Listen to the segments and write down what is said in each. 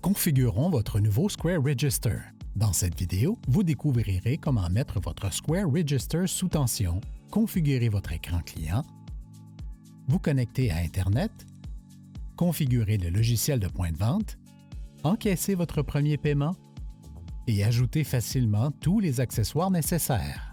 Configurons votre nouveau Square Register. Dans cette vidéo, vous découvrirez comment mettre votre Square Register sous tension, configurer votre écran client, vous connecter à Internet, configurer le logiciel de point de vente, encaisser votre premier paiement et ajouter facilement tous les accessoires nécessaires.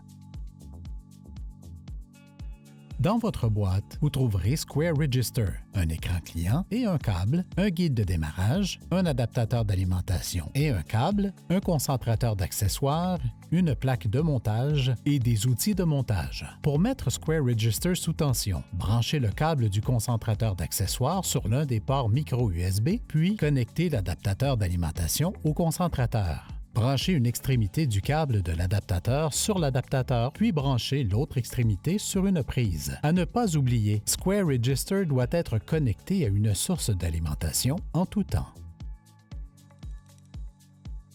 Dans votre boîte, vous trouverez Square Register, un écran client et un câble, un guide de démarrage, un adaptateur d'alimentation et un câble, un concentrateur d'accessoires, une plaque de montage et des outils de montage. Pour mettre Square Register sous tension, branchez le câble du concentrateur d'accessoires sur l'un des ports micro USB, puis connectez l'adaptateur d'alimentation au concentrateur. Branchez une extrémité du câble de l'adaptateur sur l'adaptateur, puis branchez l'autre extrémité sur une prise. À ne pas oublier, Square Register doit être connecté à une source d'alimentation en tout temps.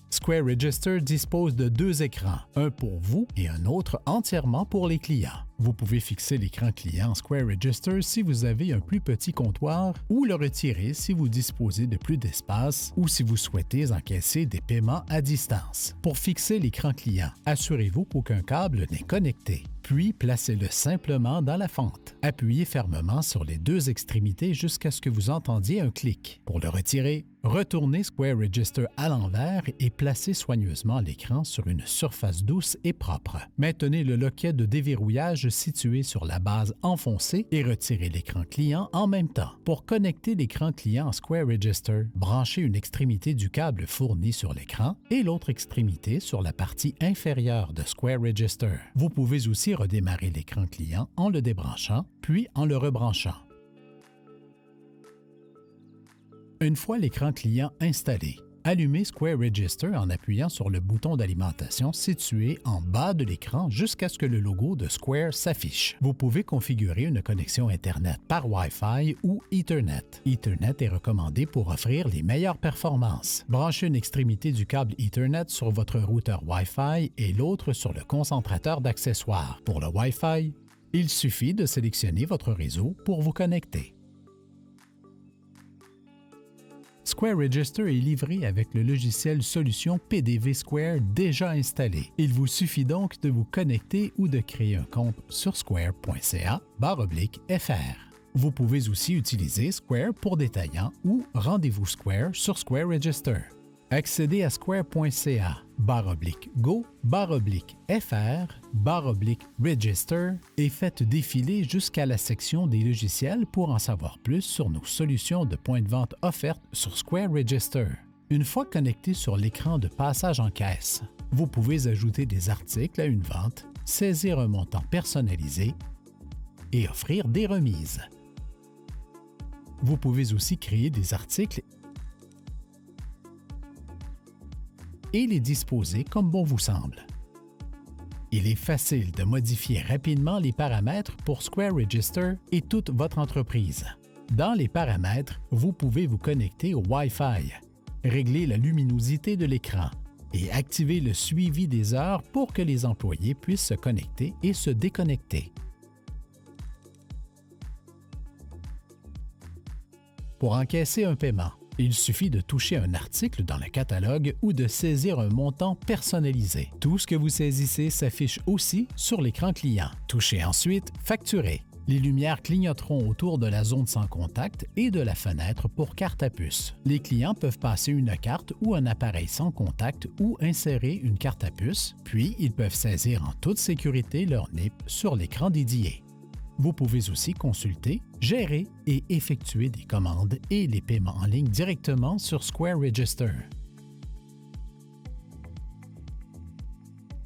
Square Register dispose de deux écrans, un pour vous et un autre entièrement pour les clients. Vous pouvez fixer l'écran client Square Register si vous avez un plus petit comptoir ou le retirer si vous disposez de plus d'espace ou si vous souhaitez encaisser des paiements à distance. Pour fixer l'écran client, assurez-vous qu'aucun câble n'est connecté, puis placez-le simplement dans la fente. Appuyez fermement sur les deux extrémités jusqu'à ce que vous entendiez un clic. Pour le retirer, retournez Square Register à l'envers et placez soigneusement l'écran sur une surface douce et propre. Maintenez le loquet de déverrouillage situé sur la base enfoncée et retirez l'écran client en même temps. Pour connecter l'écran client à Square Register, branchez une extrémité du câble fourni sur l'écran et l'autre extrémité sur la partie inférieure de Square Register. Vous pouvez aussi redémarrer l'écran client en le débranchant, puis en le rebranchant. Une fois l'écran client installé, allumez Square Register en appuyant sur le bouton d'alimentation situé en bas de l'écran jusqu'à ce que le logo de Square s'affiche. Vous pouvez configurer une connexion Internet par Wi-Fi ou Ethernet. Ethernet est recommandé pour offrir les meilleures performances. Branchez une extrémité du câble Ethernet sur votre routeur Wi-Fi et l'autre sur le concentrateur d'accessoires. Pour le Wi-Fi, il suffit de sélectionner votre réseau pour vous connecter. Square Register est livré avec le logiciel solution PDV Square déjà installé. Il vous suffit donc de vous connecter ou de créer un compte sur square.ca/fr. Vous pouvez aussi utiliser Square pour détaillant ou Rendez-vous Square sur Square Register. Accédez à square.ca/go/fr/register et faites défiler jusqu'à la section des logiciels pour en savoir plus sur nos solutions de point de vente offertes sur Square Register. Une fois connecté sur l'écran de passage en caisse, vous pouvez ajouter des articles à une vente, saisir un montant personnalisé et offrir des remises. Vous pouvez aussi créer des articles et les disposer comme bon vous semble. Il est facile de modifier rapidement les paramètres pour Square Register et toute votre entreprise. Dans les paramètres, vous pouvez vous connecter au Wi-Fi, régler la luminosité de l'écran et activer le suivi des heures pour que les employés puissent se connecter et se déconnecter. Pour encaisser un paiement, il suffit de toucher un article dans le catalogue ou de saisir un montant personnalisé. Tout ce que vous saisissez s'affiche aussi sur l'écran client. Touchez ensuite « Facturer ». Les lumières clignoteront autour de la zone sans contact et de la fenêtre pour carte à puce. Les clients peuvent passer une carte ou un appareil sans contact ou insérer une carte à puce, puis ils peuvent saisir en toute sécurité leur NIP sur l'écran dédié. Vous pouvez aussi consulter, gérer et effectuer des commandes et les paiements en ligne directement sur Square Register.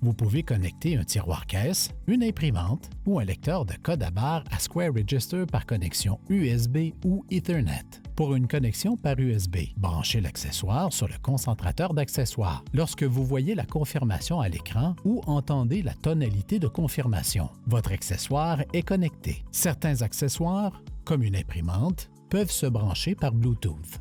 Vous pouvez connecter un tiroir caisse, une imprimante ou un lecteur de code à barre à Square Register par connexion USB ou Ethernet. Pour une connexion par USB, branchez l'accessoire sur le concentrateur d'accessoires. Lorsque vous voyez la confirmation à l'écran ou entendez la tonalité de confirmation, votre accessoire est connecté. Certains accessoires, comme une imprimante, peuvent se brancher par Bluetooth.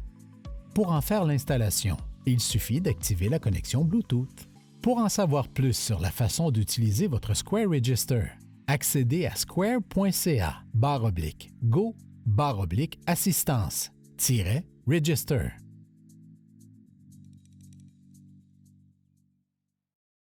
Pour en faire l'installation, il suffit d'activer la connexion Bluetooth. Pour en savoir plus sur la façon d'utiliser votre Square Register, accédez à square.ca/go/assistance-register.